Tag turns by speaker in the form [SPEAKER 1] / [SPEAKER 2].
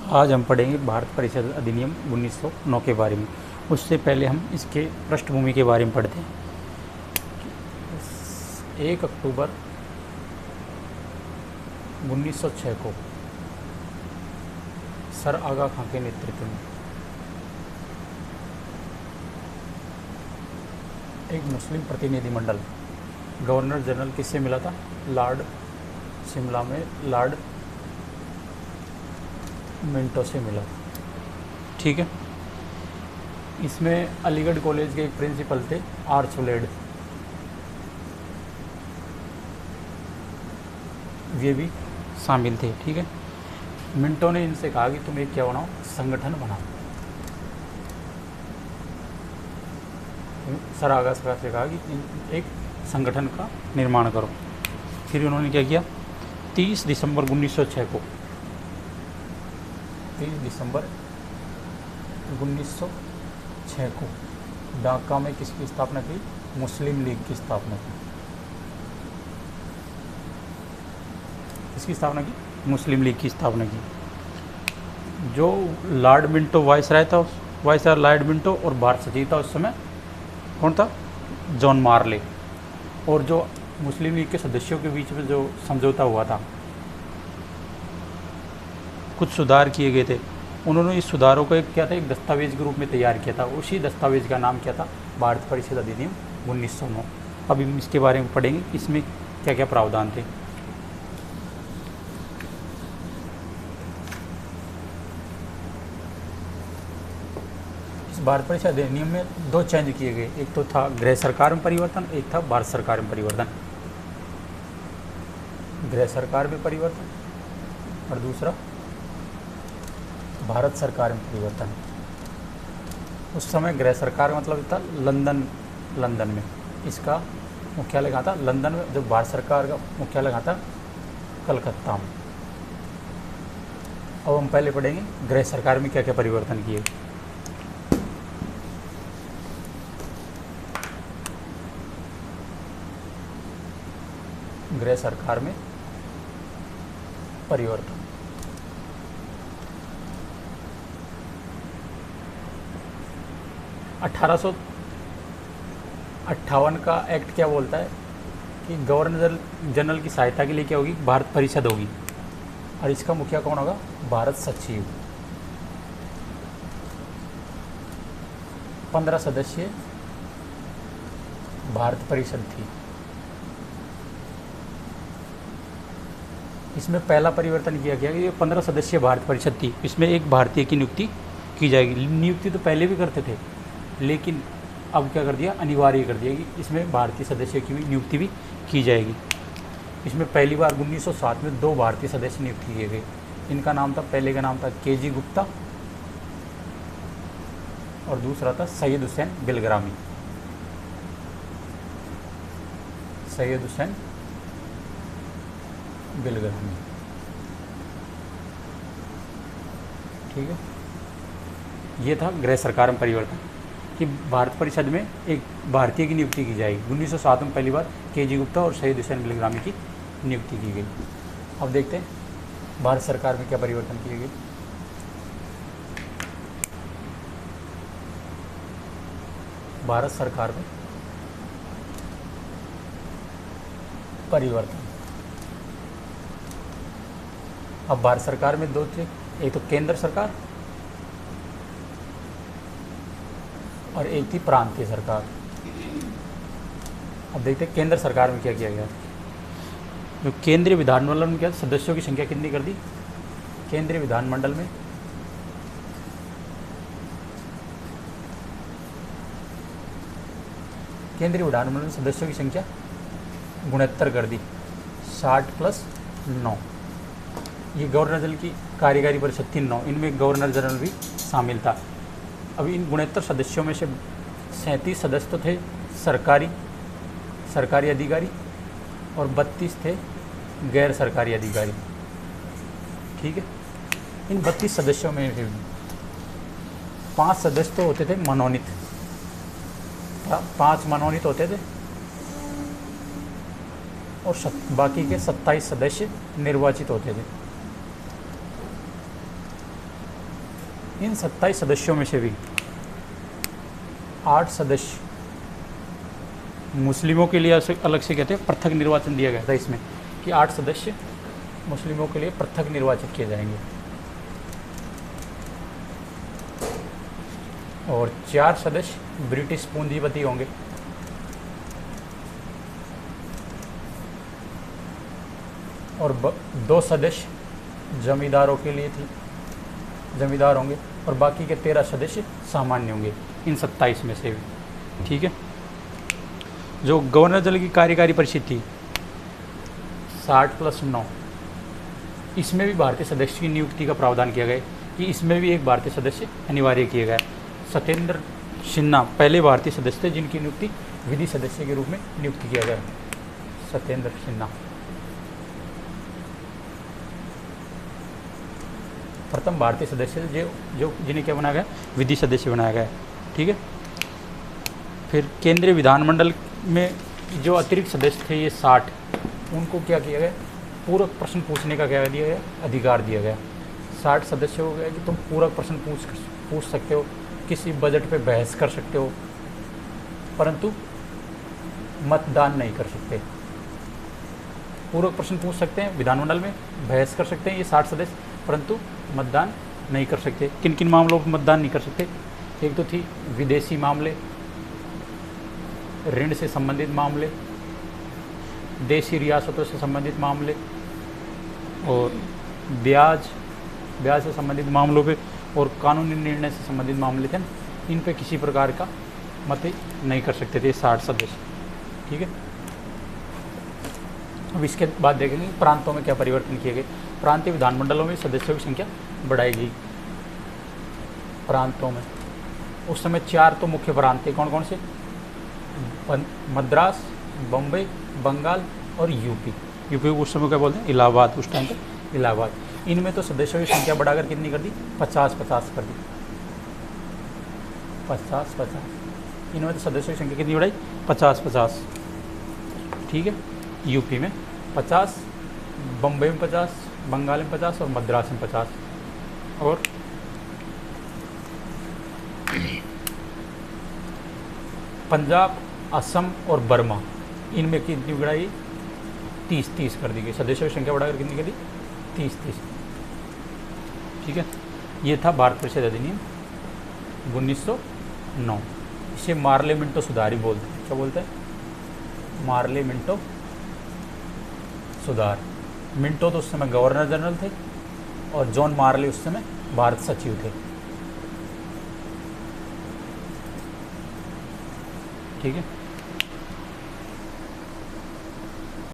[SPEAKER 1] आज हम पढ़ेंगे भारत परिषद अधिनियम 1909 के बारे में। उससे पहले हम इसके पृष्ठभूमि के बारे में पढ़ते हैं। 1 अक्टूबर 1906 को सर आगा खां के नेतृत्व में एक मुस्लिम प्रतिनिधिमंडल गवर्नर जनरल किससे मिला था? शिमला में लॉर्ड मिंटो से मिला था। ठीक है। इसमें अलीगढ़ कॉलेज के एक प्रिंसिपल थे आर्चब्लेड, ये भी शामिल थे। ठीक है। मिंटो ने इनसे कहा कि तुम एक क्या बनाओ, संगठन बनाओ। सर आगा खां से कहा कि एक संगठन का निर्माण करो। फिर उन्होंने क्या किया? 30 दिसंबर 1906 को 30 दिसंबर 1906 को ढाका में किसकी स्थापना की? मुस्लिम लीग की स्थापना की। किसकी स्थापना की? मुस्लिम लीग की स्थापना की। जो लॉर्ड मिंटो वायसराय था, वायसराय लॉर्ड मिंटो, और भारत सचिव था उस समय कौन था? जॉन मार्ले। और जो मुस्लिम लीग के सदस्यों के बीच में जो समझौता हुआ था, कुछ सुधार किए गए थे, उन्होंने इस सुधारों को एक क्या था, एक दस्तावेज के रूप में तैयार किया था। उसी दस्तावेज का नाम क्या था? भारत परिषद अधिनियम 1909। अब हम इसके बारे में पढ़ेंगे, इसमें क्या क्या प्रावधान थे। इस भारत परिषद अधिनियम में 2 चेंज किए गए। एक तो था गृह सरकार में परिवर्तन, एक था भारत सरकार में परिवर्तन। गृह सरकार में परिवर्तन और दूसरा भारत सरकार में परिवर्तन। उस समय गृह सरकार का मतलब था लंदन में इसका मुख्यालय कहाँ था? लंदन में। जब भारत सरकार का मुख्यालय कहाँ था? कलकत्ता में। अब हम पहले पढ़ेंगे गृह सरकार में क्या क्या परिवर्तन किए। गृह सरकार में परिवर्तन। 1858 का एक्ट क्या बोलता है कि गवर्नर जनरल की सहायता के लिए क्या होगी? भारत परिषद होगी, और इसका मुखिया कौन होगा? भारत सचिव। 15 सदस्य भारत परिषद थी। इसमें पहला परिवर्तन किया गया कि ये 15 सदस्यीय भारत परिषद थी, इसमें एक भारतीय की नियुक्ति की जाएगी। नियुक्ति तो पहले भी करते थे, लेकिन अब क्या कर दिया? अनिवार्य कर दिया कि इसमें भारतीय सदस्य की भी नियुक्ति भी की जाएगी। इसमें पहली बार 1907 में 2 भारतीय सदस्य नियुक्त किए गए। इनका नाम था, पहले का नाम था KG गुप्ता और दूसरा था सैयद हुसैन बिलग्रामी। सैयद हुसैन बिलग्रामी। ठीक है। ये था गृह सरकार में परिवर्तन कि भारत परिषद में एक भारतीय की नियुक्ति की जाएगी। 1907 में पहली बार KG गुप्ता और सैयद हुसैन बिलग्रामी की नियुक्ति की गई। अब देखते हैं भारत सरकार में क्या परिवर्तन किए गए। भारत सरकार में परिवर्तन। अब भारत सरकार में 2 थे, एक तो केंद्र सरकार और एक थी प्रांतीय सरकार। अब देखते हैं केंद्र सरकार में क्या किया गया। जो केंद्रीय विधानमंडल में क्या सदस्यों की संख्या कितनी कर दी? केंद्रीय विधानमंडल में सदस्यों की संख्या 69 कर दी। 60 + 9। ये गवर्नर जनरल की कार्यकारी परिषद थी 9, इनमें गवर्नर जनरल भी शामिल था। अब इन 69 सदस्यों में से 37 सदस्य तो थे सरकारी अधिकारी और 32 थे गैर सरकारी अधिकारी। ठीक है। इन 32 सदस्यों में 5 सदस्य तो होते थे मनोनीत, 5 मनोनीत होते थे और बाकी के 27 सदस्य निर्वाचित होते थे। इन 27 सदस्यों में से भी 8 सदस्य मुस्लिमों के लिए अलग से कहते हैं पृथक निर्वाचन दिया गया था इसमें, कि 8 सदस्य मुस्लिमों के लिए पृथक निर्वाचित किए जाएंगे और 4 सदस्य ब्रिटिश पूंजीपति होंगे और 2 सदस्य जमींदारों के लिए थी, जमींदार होंगे और बाकी के 13 सदस्य सामान्य होंगे इन 27 में से भी। ठीक है। जो गवर्नर जनरल की कार्यकारी परिषद थी 60+9, इसमें भी भारतीय सदस्य की नियुक्ति का प्रावधान किया गया कि इसमें भी एक भारतीय सदस्य अनिवार्य किया गया। सत्येंद्र सिन्हा पहले भारतीय सदस्य थे जिनकी नियुक्ति विधि सदस्य के रूप में नियुक्त किया गया। सत्येंद्र सिन्हा प्रथम भारतीय सदस्य जो जिन्हें क्या बनाया गया, विधि सदस्य बनाया गया। ठीक है। फिर केंद्रीय विधानमंडल में जो अतिरिक्त सदस्य थे ये 60, उनको क्या किया गया, पूरक प्रश्न पूछने का क्या दिया गया, अधिकार दिया गया। 60 सदस्य हो गया कि तुम पूरक प्रश्न पूछ सकते हो, किसी बजट पे बहस कर सकते हो, परंतु मतदान नहीं कर सकते। पूरक प्रश्न पूछ सकते हैं विधानमंडल में, बहस कर सकते हैं ये 60 सदस्य, परंतु मतदान नहीं कर सकते। किन किन मामलों पर मतदान नहीं कर सकते? एक तो थी विदेशी मामले, ऋण से संबंधित मामले, देशी रियासतों से संबंधित मामले और ब्याज से संबंधित मामलों पे और कानूनी निर्णय से संबंधित मामले थे, इन पे किसी प्रकार का मत नहीं कर सकते थे 60 सदस्य। ठीक है। अब इसके बाद देखेंगे प्रांतों में क्या परिवर्तन किए गए। प्रांतीय विधानमंडलों में सदस्यों की संख्या बढ़ाई गई। प्रांतों में उस समय 4 तो मुख्य प्रांत थे। कौन कौन से? मद्रास, बम्बई, बंगाल और यूपी उस समय क्या बोलते हैं, इलाहाबाद, उस टाइम पे इलाहाबाद। इनमें तो सदस्यों की संख्या बढ़ाकर कितनी कर दी? 50-50 कर दी। 50-50 इनमें तो सदस्यों की संख्या कितनी बढ़ाई? 50-50। ठीक है। यूपी में 50, बम्बई में 50, बंगाल में 50 और मद्रास में 50। और पंजाब, असम और बर्मा, इनमें कितनी बढ़ाई? 30-30 कर दी गई। सदस्यों की संख्या बढ़ाकर कितनी कर दी? 30-30। ठीक है। ये था भारत परिषद अधिनियम 1909। इसे मार्ले मिंटो सुधार बोलते हैं। क्या बोलते हैं? मार्ले मिंटो सुधार। मिंटो तो उस समय गवर्नर जनरल थे और जॉन मार्ले उस समय भारत सचिव थे। ठीक है।